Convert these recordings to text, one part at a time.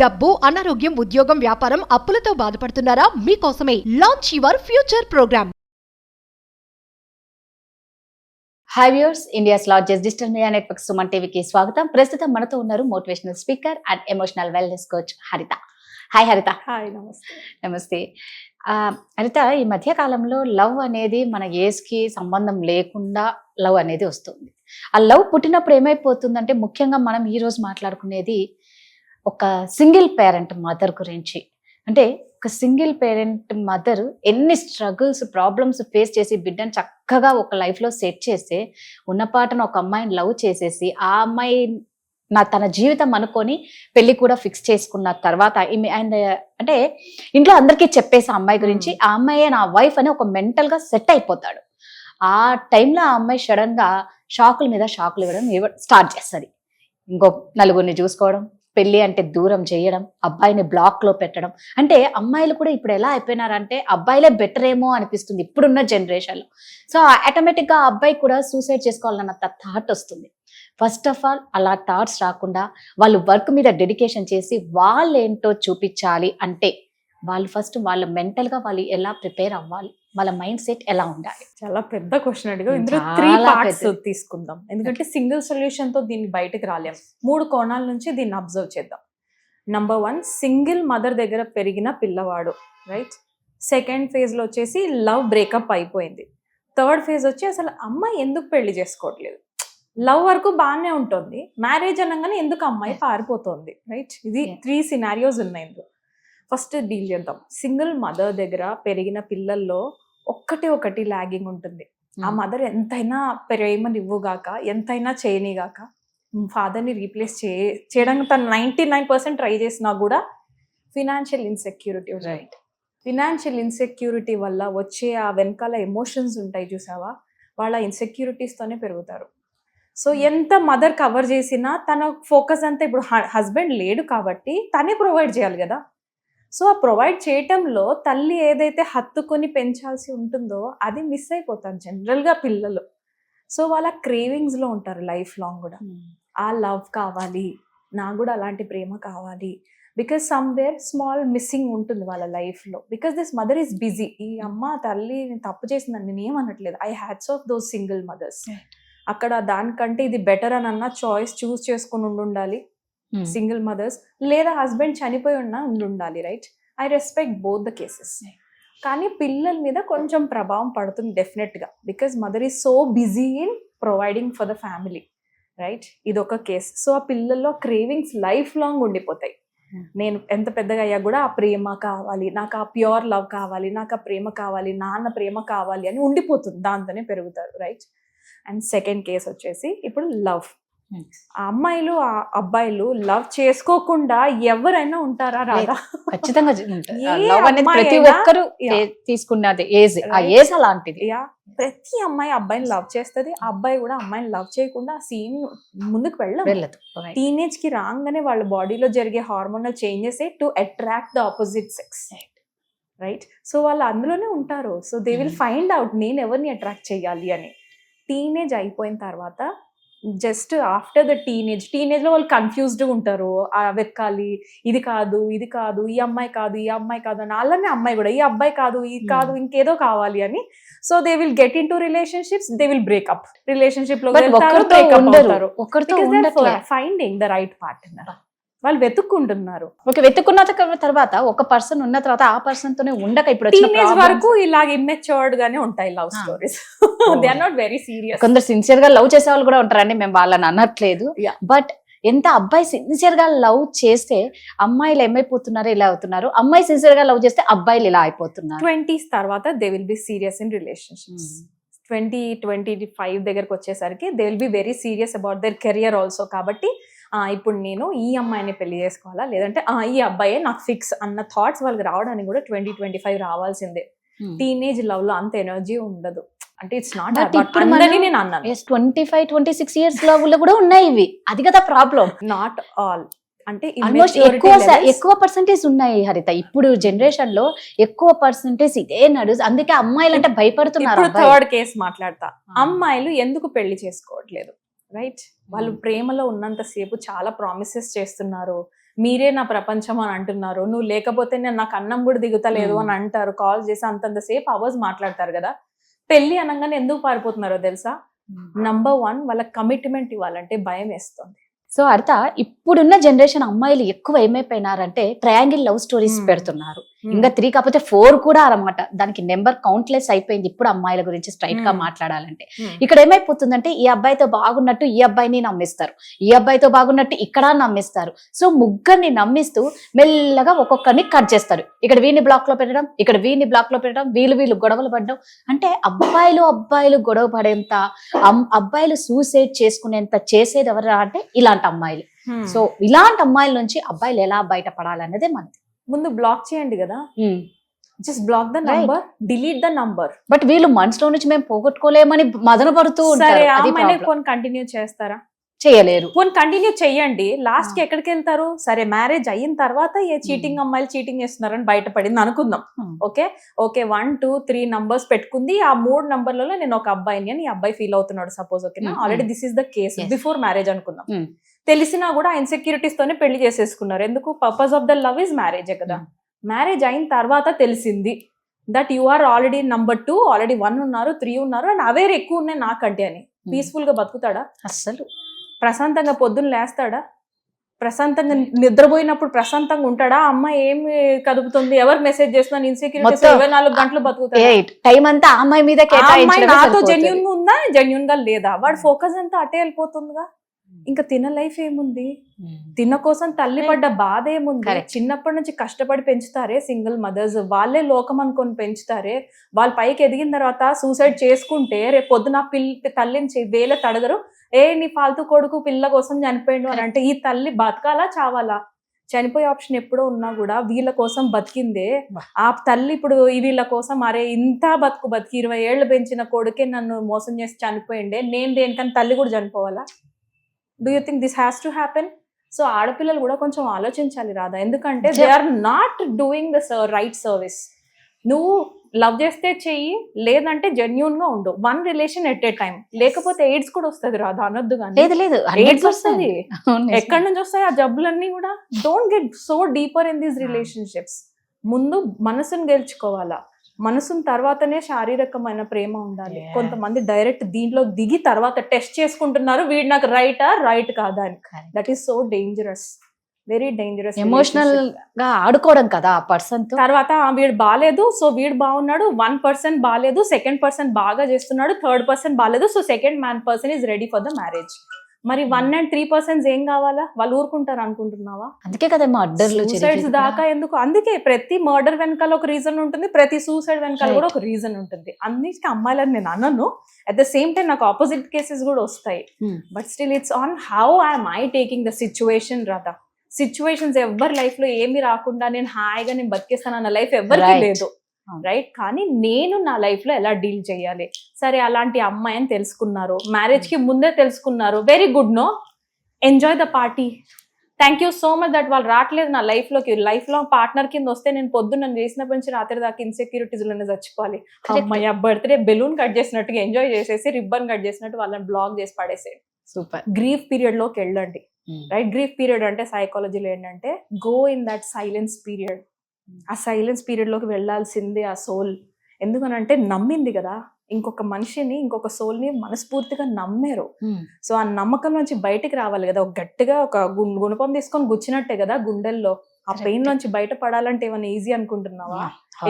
డబ్బు, అనారోగ్యం, ఉద్యోగం, వ్యాపారం, అప్పులతో బాధపడుతున్నారా? మీకోసమే launch your future program. Hi viewers, India's largest digital media network Suman టీవీకి స్వాగతం. ప్రస్తుతం మనతో ఉన్నారు motivational speaker and emotional wellness coach Haritha. Hi Haritha. Hi, నమస్తే. నమస్తే. హరిత, ఈ మధ్య కాలంలో లవ్ అనేది మన ఏజ్కి సంబంధం లేకుండా లవ్ అనేది వస్తుంది. ఆ లవ్ పుట్టినప్పుడు ఏమైపోతుందంటే, ముఖ్యంగా మనం ఈరోజు మాట్లాడుకునేది ఒక సింగిల్ పేరెంట్ మదర్ గురించి. అంటే ఒక సింగిల్ పేరెంట్ మదర్ ఎన్ని స్ట్రగుల్స్, ప్రాబ్లమ్స్ ఫేస్ చేసి బిడ్డను చక్కగా ఒక లైఫ్లో సెట్ చేస్తే, ఉన్నపాటను ఒక అమ్మాయిని లవ్ చేసేసి ఆ అమ్మాయి తన జీవితం అనుకొని పెళ్లి కూడా ఫిక్స్ చేసుకున్న తర్వాత అంటే ఇంట్లో అందరికీ చెప్పేసి ఆ అమ్మాయి గురించి, ఆ అమ్మాయే నా వైఫ్ అని ఒక మెంటల్ గా సెట్ అయిపోతాడు. ఆ టైంలో ఆ అమ్మాయి సడన్ గా షాకుల మీద షాకులు ఇవ్వడం స్టార్ట్ చేస్తుంది. ఇంకో నలుగురిని చూసుకోవడం, పెళ్లి అంటే దూరం చేయడం, అబ్బాయిని బ్లాక్ లో పెట్టడం. అంటే అమ్మాయిలు కూడా ఇప్పుడు ఎలా అయిపోయినారంటే, అబ్బాయిలే బెటర్ ఏమో అనిపిస్తుంది ఇప్పుడున్న జనరేషన్ లో. సో ఆటోమేటిక్ గా అబ్బాయి కూడా సూసైడ్ చేసుకోవాలన్న థాట్ వస్తుంది. ఫస్ట్ ఆఫ్ ఆల్ అలా థాట్స్ రాకుండా వాళ్ళు వర్క్ మీద డెడికేషన్ చేసి వాళ్ళు ఏంటో చూపించాలి అంటే, వాళ్ళు ఫస్ట్ వాళ్ళ మెంటల్ గా వాళ్ళు ఎలా ప్రిపేర్ అవ్వాలి, వాళ్ళ మైండ్ సెట్ ఎలా ఉండాలి? చాలా పెద్ద క్వశ్చన్ అడిగా. ఇందులో చాలా 3 పార్ట్స్ పెద్దది. తీసుకుందాం, ఎందుకంటే సింగిల్ సొల్యూషన్ తో దీన్ని బయటకు రాలేం. 3 కోణాల నుంచి దీన్ని అబ్జర్వ్ చేద్దాం. నంబర్ 1, సింగిల్ మదర్ దగ్గర పెరిగిన పిల్లవాడు, రైట్. సెకండ్ ఫేజ్ లో వచ్చేసి లవ్ బ్రేకప్ అయిపోయింది. థర్డ్ ఫేజ్ వచ్చి అసలు అమ్మాయి ఎందుకు పెళ్లి చేసుకోవట్లేదు, లవ్ వరకు బాగానే ఉంటుంది, మ్యారేజ్ అనగానే ఎందుకు అమ్మాయి పారిపోతుంది, రైట్. ఇది 3 సినారియోస్ ఉన్నాయి ఇందులో. ఫస్ట్ డీల్ చేద్దాం. సింగిల్ మదర్ దగ్గర పెరిగిన పిల్లల్లో ఒకటి లాగింగ్ ఉంటుంది. ఆ మదర్ ఎంతైనా ప్రేమని ఇవ్వగాక, ఎంతైనా చేయనిగాక, ఫాదర్ని రీప్లేస్ చేయడానికి తను 99% ట్రై చేసినా కూడా financial insecurity, right. Financial insecurity వల్ల వచ్చే ఆ వెనకాల ఎమోషన్స్ ఉంటాయి చూసావా, వాళ్ళ ఇన్సెక్యూరిటీస్తోనే పెరుగుతారు. సో ఎంత మదర్ కవర్ చేసినా తన ఫోకస్ అంతా ఇప్పుడు హస్బెండ్ లేడు కాబట్టి తనే ప్రొవైడ్ చేయాలి కదా. సో ఆ ప్రొవైడ్ చేయటంలో తల్లి ఏదైతే హత్తుకొని పెంచాల్సి ఉంటుందో అది మిస్ అయిపోతారు జనరల్గా పిల్లలు. సో వాళ్ళ క్రేవింగ్స్లో ఉంటారు లైఫ్ లాంగ్ కూడా. ఆ లవ్ కావాలి, నాకు కూడా అలాంటి ప్రేమ కావాలి, బికాస్ సమ్వేర్ స్మాల్ మిస్సింగ్ ఉంటుంది వాళ్ళ లైఫ్లో. Because this mother is busy. ఈ అమ్మ తల్లి తప్పు చేసిందని నేను ఏమనట్లేదు. I hats off those single mothers. అక్కడ దానికంటే ఇది బెటర్ అని అన్న చాయిస్ చూస్ చేసుకుని ఉండాలి సింగిల్ మదర్స్, లేదా హస్బెండ్ చనిపోయి ఉండాలి, right. I respect both the cases. కానీ పిల్లల మీద కొంచెం ప్రభావం పడుతుంది డెఫినెట్గా, because mother is so busy in providing for the family, right. ఇది ఒక కేసు. సో ఆ పిల్లల్లో క్రేవింగ్స్ లైఫ్ లాంగ్ ఉండిపోతాయి. నేను ఎంత పెద్దగా అయ్యా కూడా ఆ ప్రేమ కావాలి, నాకు ఆ ప్యూర్ లవ్ కావాలి, నాకు ఆ ప్రేమ కావాలి, నాన్న ప్రేమ కావాలి అని ఉండిపోతుంది, దాంతోనే పెరుగుతారు, రైట్. అండ్ సెకండ్ కేసు వచ్చేసి ఇప్పుడు లవ్. ఆ అమ్మాయిలు ఆ అబ్బాయిలు లవ్ చేసుకోకుండా ఎవరైనా ఉంటారా? రాదా? ఖచ్చితంగా ఏ లవ్ అనేది ప్రతి అమ్మాయి ఒక్కరు తీసుకున్నది ఏజ్, ఆ ఏజ్ అలాంటిది. ప్రతి అమ్మాయి అబ్బాయిని లవ్ చేస్తుంది, ఆ అబ్బాయి కూడా అమ్మాయిని లవ్ చేయకుండా ఆ సీన్ ముందుకు వెళ్ళదు. టీనేజ్ కి రాగానే వాళ్ళ బాడీలో జరిగే hormonal changes to attract the opposite sex, right. So వాళ్ళు అందులోనే ఉంటారు. So they will find out నేను ఎవరిని అట్రాక్ట్ చేయాలి అని. టీనేజ్ అయిపోయిన తర్వాత జస్ట్ ఆఫ్టర్ ద టీనేజ్ లో వాళ్ళు కన్ఫ్యూజ్డ్ ఉంటారు. వెతకాలి, ఇది కాదు ఇది కాదు, ఈ అమ్మాయి కాదు ఈ అమ్మాయి కాదు అని. అలానే అమ్మాయి కూడా ఈ అబ్బాయి కాదు ఇది కాదు ఇంకేదో కావాలి అని. So they will get in to relationships, they will break up. Relationship లో ఫైండింగ్ ద రైట్ పార్ట్నర్. వాళ్ళు వెతుక్కుంటున్నారు. ఓకే, వెతుక్కున్న తర్వాత ఒక పర్సన్ ఉన్న తర్వాత ఆ పర్సన్ తోనే ఉండక ఇప్పుడు టీనేజ్ వరకు ఇలాగ ఇమ్మెచ్యూర్డ్ గానే ఉంటాయి love stories. They are not very serious. కొందరు సిన్సియర్ గా లవ్ చేసే వాళ్ళు కూడా ఉంటారండి, మేము వాళ్ళని అనట్లేదు. బట్ ఎంత అబ్బాయి సిన్సియర్ గా లవ్ చేస్తే అమ్మాయిలు ఏమైపోతున్నారు, ఇలా అవుతున్నారు. అమ్మాయి సిన్సియర్ గా లవ్ చేస్తే అబ్బాయిలు ఇలా అయిపోతున్నారు. 20s తర్వాత they will be serious in relationships. 20-25 దగ్గరకు వచ్చేసరికి they will be very serious about their career also. కాబట్టి ఇప్పుడు నేను ఈ అమ్మాయిని పెళ్లి చేసుకోవాలా, లేదంటే ఈ అబ్బాయే నాకు ఫిక్స్ అన్న థాట్స్ వాళ్ళకి రావడానికి కూడా 20-25 రావాల్సిందే. టీనేజ్ లవ్ లో అంత ఎనర్జీ ఉండదు. అంటే ఇట్స్ నాట్ నేను అన్నాను 25-26 ఇయర్స్ లో కూడా ఉన్నాయి ఇవి. అది కదా ప్రాబ్లం. Not all. అంటే ఎక్కువ పర్సెంటేజ్ ఉన్నాయి హరిత. ఇప్పుడు జనరేషన్ లో ఎక్కువ పర్సెంటేజ్ ఇదే నడుసు. అందుకే అమ్మాయిలు అంటే భయపడుతున్నారు. థర్డ్ కేసు మాట్లాడతా. అమ్మాయిలు ఎందుకు పెళ్లి చేసుకోవట్లేదు, రైట్. వాళ్ళు ప్రేమలో ఉన్నంతసేపు చాలా ప్రామిసెస్ చేస్తున్నారు, మీరే నా ప్రపంచం అని అంటున్నారు, నువ్వు లేకపోతే నేను నాకు అన్నం కూడా దిగుతలేదు అని అంటారు, కాల్ చేసి అంతంతసేపు అవర్స్ మాట్లాడతారు కదా. పెళ్లి అనగానే ఎందుకు పారిపోతున్నారో తెలుసా? నంబర్ 1 వాళ్ళ కమిట్మెంట్ ఇవ్వాలంటే భయం వేస్తుంది. సో అర్థ ఇప్పుడున్న జనరేషన్ అమ్మాయిలు ఎక్కువ ఏమైపోయినారంటే ట్రయాంగిల్ లవ్ స్టోరీస్ పెడుతున్నారు. ఇంకా 3 కాకపోతే 4 కూడా అన్నమాట. దానికి నెంబర్ కౌంట్లెస్ అయిపోయింది ఇప్పుడు అమ్మాయిల గురించి స్ట్రైట్ గా మాట్లాడాలంటే. ఇక్కడ ఏమైపోతుందంటే ఈ అబ్బాయితో బాగున్నట్టు ఈ అబ్బాయిని నమ్మిస్తారు, ఈ అబ్బాయితో బాగున్నట్టు ఇక్కడ నమ్మిస్తారు. సో ముగ్గురిని నమ్మిస్తూ మెల్లగా ఒక్కొక్కరిని కట్ చేస్తారు. ఇక్కడ వీని బ్లాక్ లో పెట్టడం, ఇక్కడ వీని బ్లాక్ లో పెట్టడం, వీళ్ళు గొడవలు పడడం. అంటే అబ్బాయిలు గొడవ పడేంత, అబ్బాయిలు సూసైడ్ చేసుకునేంత చేసేది ఎవరు అంటే ఇలాంటి అమ్మాయిలు. సో ఇలాంటి అమ్మాయిల నుంచి అబ్బాయిలు ఎలా బయటపడాలనేదే మనది. ముందు బ్లాక్ చేయండి కదా, just block the number, delete the number. But వీళ్ళు మనసులో నుంచి మేము పోగొట్టుకోలేమని మదన పడుతూ ఉంటారు. కంటిన్యూ చేస్తారా? చేయలేరు. ఫోన్ కంటిన్యూ చెయ్యండి, లాస్ట్ కి ఎక్కడికి వెళ్తారు? సరే మ్యారేజ్ అయిన తర్వాత ఏ చీటింగ్ అమ్మాయిలు చీటింగ్ చేస్తున్నారని బయటపడింది అనుకుందాం. ఓకే 1, 2, 3 నంబర్స్ పెట్టుకుంది, ఆ 3 నంబర్లలో నేను ఒక అబ్బాయిని అని అబ్బాయి ఫీల్ అవుతున్నాడు సపోజ్. ఓకేనా, already this is the case before marriage అనుకుందాం. తెలిసినా కూడా ఆ ఇన్సెక్యూరిటీస్ తోనే పెళ్లి చేసేసుకున్నారు. ఎందుకు? Purpose of the love is marriage కదా. మ్యారేజ్ అయిన తర్వాత తెలిసింది that you are already number 2, already 1 ఉన్నారు, 3 ఉన్నారు అండ్ అవేర్ ఎక్కువ ఉన్నాయి నాకంటే అని. పీస్ఫుల్ గా బతుకుతాడా? అస్సలు. ప్రశాంతంగా పొద్దున్న లేస్తాడా? ప్రశాంతంగా నిద్రపోయినప్పుడు ప్రశాంతంగా ఉంటాడా? అమ్మ ఏమి కదుపుతుంది, ఎవరికి మెసేజ్ చేస్తున్నాను, ఇన్సెక్యూరిటీస్ 24 గంటలు బతుకుతాడా? టైం అంతా అమ్మాయి మీద నాతో జెన్యూన్ గా ఉందా, జెన్యూన్ గా లేదా? వాడు ఫోకస్ అంతా అటే వెళ్ళిపోతుందిగా. ఇంకా తిన లైఫ్ ఏముంది? తిన కోసం తల్లి పడ్డ బాధ ఏముంది? చిన్నప్పటి నుంచి కష్టపడి పెంచుతారే సింగిల్ మదర్స్, వాళ్ళే లోకం అనుకొని పెంచుతారే. వాళ్ళ పైకి ఎదిగిన తర్వాత సూసైడ్ చేసుకుంటే రేపు పొద్దున తల్లిని వేలే తడగరు, నీ ఫాల్తూ కొడుకు పిల్ల కోసం చనిపోయాడు అని అంటే ఈ తల్లి బతకాలా చావాలా? చనిపోయే ఆప్షన్ ఎప్పుడో ఉన్నా కూడా వీళ్ళ కోసం బతికిందే ఆ తల్లి. ఇప్పుడు వీళ్ళ కోసం అరే ఇంత బతికి 20 ఏళ్ళు పెంచిన కొడుకే నన్ను మోసం చేసి చనిపోయిండే, నేను దేనికని తల్లి కూడా చనిపోవాలా? Do you think this has to happen? So ఆడపిల్లలు కూడా కొంచెం ఆలోచించాలి రాదా, ఎందుకంటే they are not doing the right service. నువ్వు లవ్ చేస్తే చెయ్యి, లేదంటే జెన్యూన్ గా ఉండు. 1 రిలేషన్ ఎట్ ఏ టైం, లేకపోతే ఎయిడ్స్ కూడా వస్తుంది రాదా, అనొద్దు కానీ. లేదు ఎయిడ్స్ వస్తుంది. ఎక్కడి నుంచి వస్తాయి ఆ జబ్బులన్నీ కూడా? Don't get so deeper in these relationships. ముందు మనసును గెలుచుకోవాలా, మనసును తర్వాతనే శారీరకమైన ప్రేమ ఉండాలి. కొంతమంది డైరెక్ట్ దీంట్లో దిగి తర్వాత టెస్ట్ చేసుకుంటున్నారు, వీడు నాకు రైట్ కాదా అని. That is so dangerous, very dangerous. Emotional గా ఆడుకోవడం కదా ఆ పర్సన్ తో. తర్వాత వీడు బాగాలేదు, సో వీడు బాగున్నాడు. 1% బాగాలేదు, 2nd person బాగా చేస్తున్నాడు, 3rd person బాగాలేదు, so 2nd person is ready for the marriage. మరి 1 and 3% ఏం కావాలా? వాళ్ళు ఊరుకుంటారు అనుకుంటున్నావా? అందుకే కదా సూసైడ్స్ దాకా ఎందుకు? అందుకే ప్రతి మర్డర్ వెనకాల ఒక రీజన్ ఉంటుంది, ప్రతి సూసైడ్ వెనకాల కూడా ఒక రీజన్ ఉంటుంది. అన్నిటికీ అమ్మాయిలని నేను అనను, అట్ ద సేమ్ టైం నాకు ఆపోజిట్ కేసెస్ కూడా వస్తాయి. But still it's on how I'm I taking the situation రాదా. సిచ్యువేషన్స్ ఎవరి లైఫ్ లో ఏమి రాకుండా నేను హాయిగా నేను బతికేస్తాను అన్న లైఫ్ ఎవరికి లేదు, రైట్? కానీ నేను నా లైఫ్ లో ఎలా డీల్ చేయాలి? సరే అలాంటి అమ్మాయి అని తెలుసుకున్నారు, మ్యారేజ్ కి ముందే తెలుసుకున్నారు, very good, no, enjoy the party. Thank you so much that వాళ్ళు రావట్లేదు నా లైఫ్ లోకి. లైఫ్ లో పార్ట్నర్ కింద వస్తే నేను పొద్దున్న చేసినప్పటి నుంచి రాత్రి దాకా ఇన్సెక్యూరిటీస్ లోనే చచ్చిపోవాలి. అమ్మాయి బర్త్డే బెలూన్ కట్ చేసినట్టుగా ఎంజాయ్ చేసేసి రిబ్బన్ కట్ చేసినట్టు వాళ్ళని బ్లాక్ చేసి పడేసేయండి. సూపర్. గ్రీఫ్ పీరియడ్ లోకి వెళ్ళండి, రైట్? గ్రీఫ్ పీరియడ్ అంటే సైకాలజీలో ఏంటంటే go in that silence period. ఆ సైలెన్స్ పీరియడ్ లోకి వెళ్లాల్సిందే ఆ సోల్. ఎందుకనంటే నమ్మింది కదా ఇంకొక మనిషిని, ఇంకొక సోల్ ని మనస్ఫూర్తిగా నమ్మారు. సో ఆ నమ్మకం నుంచి బయటికి రావాలి కదా. ఒక గట్టిగా ఒక గుణపం తీసుకొని గుచ్చినట్టే కదా గుండెల్లో. ఆ పెయిన్ నుంచి బయట పడాలంటే ఏమైనా ఈజీ అనుకుంటున్నావా?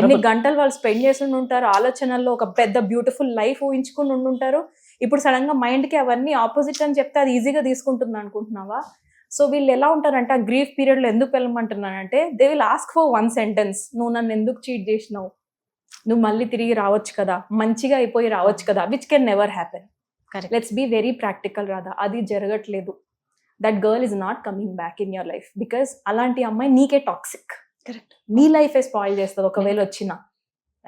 ఎన్ని గంటలు వాళ్ళు స్పెండ్ చేసి ఉంటారు ఆలోచనల్లో, ఒక పెద్ద బ్యూటిఫుల్ లైఫ్ ఊహించుకుని ఉండుంటారు. ఇప్పుడు సడన్ గా మైండ్ కి అవన్నీ ఆపోజిట్ అని చెప్తే అది ఈజీగా తీసుకుంటుంది అనుకుంటున్నావా? సో వీళ్ళు ఎలా ఉంటారంటే ఆ గ్రీఫ్ పీరియడ్ లో ఎందుకు వెళ్ళమంటున్నానంటే they will ask for 1 sentence, నువ్వు నన్ను ఎందుకు చీట్ చేసినావు, నువ్వు మళ్ళీ తిరిగి రావచ్చు కదా, మంచిగా అయిపోయి రావచ్చు కదా, which can never happen. Let's be very practical రాదా, అది జరగట్లేదు. That girl is not coming back in your life because అలాంటి అమ్మాయి నీకే టాక్సిక్. కరెక్ట్. నీ లైఫే స్పాయిల్ చేస్తుంది ఒకవేళ వచ్చినా,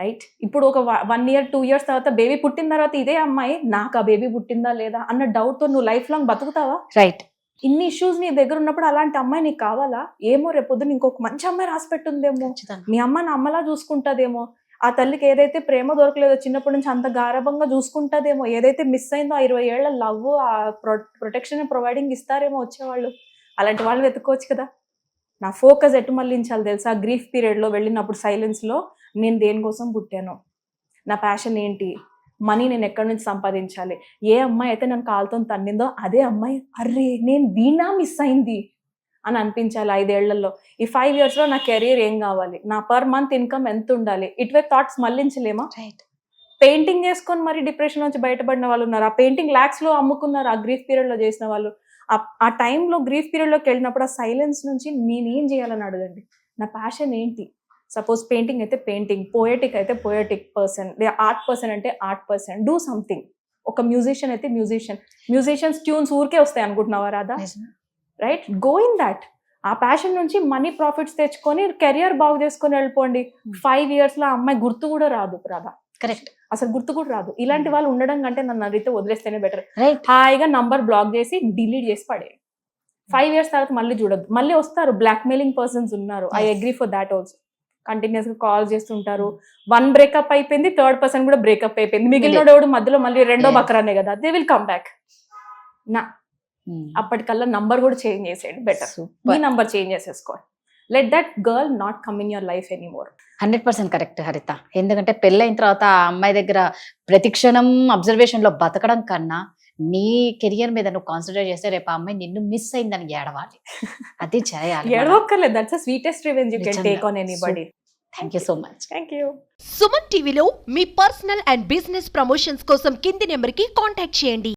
రైట్? ఇప్పుడు ఒక 1 year 2 years తర్వాత బేబీ పుట్టిన తర్వాత ఇదే అమ్మాయి నాకు ఆ బేబీ పుట్టిందా లేదా అన్న డౌట్ తో నువ్వు లైఫ్ లాంగ్ బతుకుతావా? రైట్. ఇన్ని ఇష్యూస్ నీ దగ్గర ఉన్నప్పుడు అలాంటి అమ్మాయి నీకు కావాలా? ఏమో రేపొద్దున ఇంకొక మంచి అమ్మాయి రాసి పెట్టుందేమో, మీ అమ్మ నా అమ్మలా చూసుకుంటాదేమో, ఆ తల్లికి ఏదైతే ప్రేమ దొరకలేదో చిన్నప్పటి నుంచి అంత గారభంగా చూసుకుంటాదేమో, ఏదైతే మిస్ అయిందో ఆ 20 ఏళ్ల లవ్, ఆ ప్రొటెక్షన్ ప్రొవైడింగ్ ఇస్తారేమో వచ్చేవాళ్ళు. అలాంటి వాళ్ళు వెతుక్కోవచ్చు కదా. నా ఫోకస్ ఎటు మళ్ళించాలి తెలుసా? గ్రీఫ్ పీరియడ్లో వెళ్ళినప్పుడు సైలెన్స్లో నేను దేనికోసం పుట్టాను, నా ప్యాషన్ ఏంటి, మనీ నేను ఎక్కడి నుంచి సంపాదించాలి. ఏ అమ్మాయి అయితే నన్ను కాలుతో తన్నిందో అదే అమ్మాయి అర్రే నేను వీణా మిస్ అయింది అని అనిపించాలి 5 ఏళ్లలో. ఈ 5 yearsలో నా కెరీర్ ఏం కావాలి, నా పర్ మంత్ ఇన్కమ్ ఎంత ఉండాలి, ఇటువే థాట్స్ మళ్ళించలేమా? రైట్. పెయింటింగ్ చేసుకొని మరి డిప్రెషన్ నుంచి బయటపడిన వాళ్ళు ఉన్నారు. ఆ పెయింటింగ్ లాక్స్లో అమ్ముకున్నారు ఆ గ్రీఫ్ పీరియడ్లో చేసిన వాళ్ళు. ఆ టైంలో గ్రీఫ్ పీరియడ్లోకి వెళ్ళినప్పుడు ఆ సైలెన్స్ నుంచి నేనేం చేయాలని అడగండి. నా ప్యాషన్ ఏంటి? సపోజ్ పెయింటింగ్ అయితే పెయింటింగ్, పోయటిక్ అయితే పోయటిక్ పర్సన్, ఆర్ట్ పర్సన్ అంటే ఆర్ట్ పర్సన్, డూ సంథింగ్. ఒక మ్యూజిషియన్ అయితే మ్యూజిషియన్స్ ట్యూన్స్ ఊరికే వస్తాయి అనుకుంటున్నావా రాదా? Right, go in that. ఆ ప్యాషన్ నుంచి మనీ ప్రాఫిట్స్ తెచ్చుకొని కెరియర్ బాగు చేసుకొని వెళ్ళిపోండి. 5 yearsలో ఆ అమ్మాయి గుర్తు కూడా రాదు రాదా? కరెక్ట్. అసలు గుర్తు కూడా రాదు. ఇలాంటి వాళ్ళు ఉండడం కంటే నన్ను అడిగితే వదిలేస్తేనే బెటర్. రైట్. హాయిగా నంబర్ బ్లాక్ చేసి డిలీట్ చేసి పడే. 5 years తర్వాత మళ్ళీ చూడొద్దు. మళ్ళీ వస్తారు బ్లాక్ మెయిలింగ్ పర్సన్స్ ఉన్నారు. I agree for that also. Continuous గా కాల్ చేస్తుంటారు. 1 బ్రేకప్ అయిపోయింది, 3rd person కూడా బ్రేకప్ అయిపోయింది, మిగిలినోడు మధ్యలో మళ్ళీ రెండో బక్రానే కదా, దే విల్ కమ్ బ్యాక్. నా అప్పటికల్లా నంబర్ కూడా చేంజ్ చేసేయండి బెటర్. మీ నంబర్ చేంజ్ చేసేసుకోండి. Let that girl not come in your life anymore. 100% correct హరిత. ఎందుకంటే పెళ్ళైన తర్వాత ఆ అమ్మాయి దగ్గర ప్రతిక్షణం అబ్జర్వేషన్ లో బతకడం కన్నా నీ కెరియర్ మీద నువ్వు కాన్సన్ట్రేట్ చేస్తే రేపు ఆ అమ్మాయి నిన్ను మిస్ అయిందని ఏడవాలి. అది చేయాలి. ఏడవక్కర్లేదు. That's the sweetest revenge you can take on anybody. Thank you so much. Thank you. Suman టీవీలో మీ పర్సనల్ అండ్ బిజినెస్ ప్రమోషన్స్ కోసం కింది నెంబర్కి కాంటాక్ట్ చేయండి.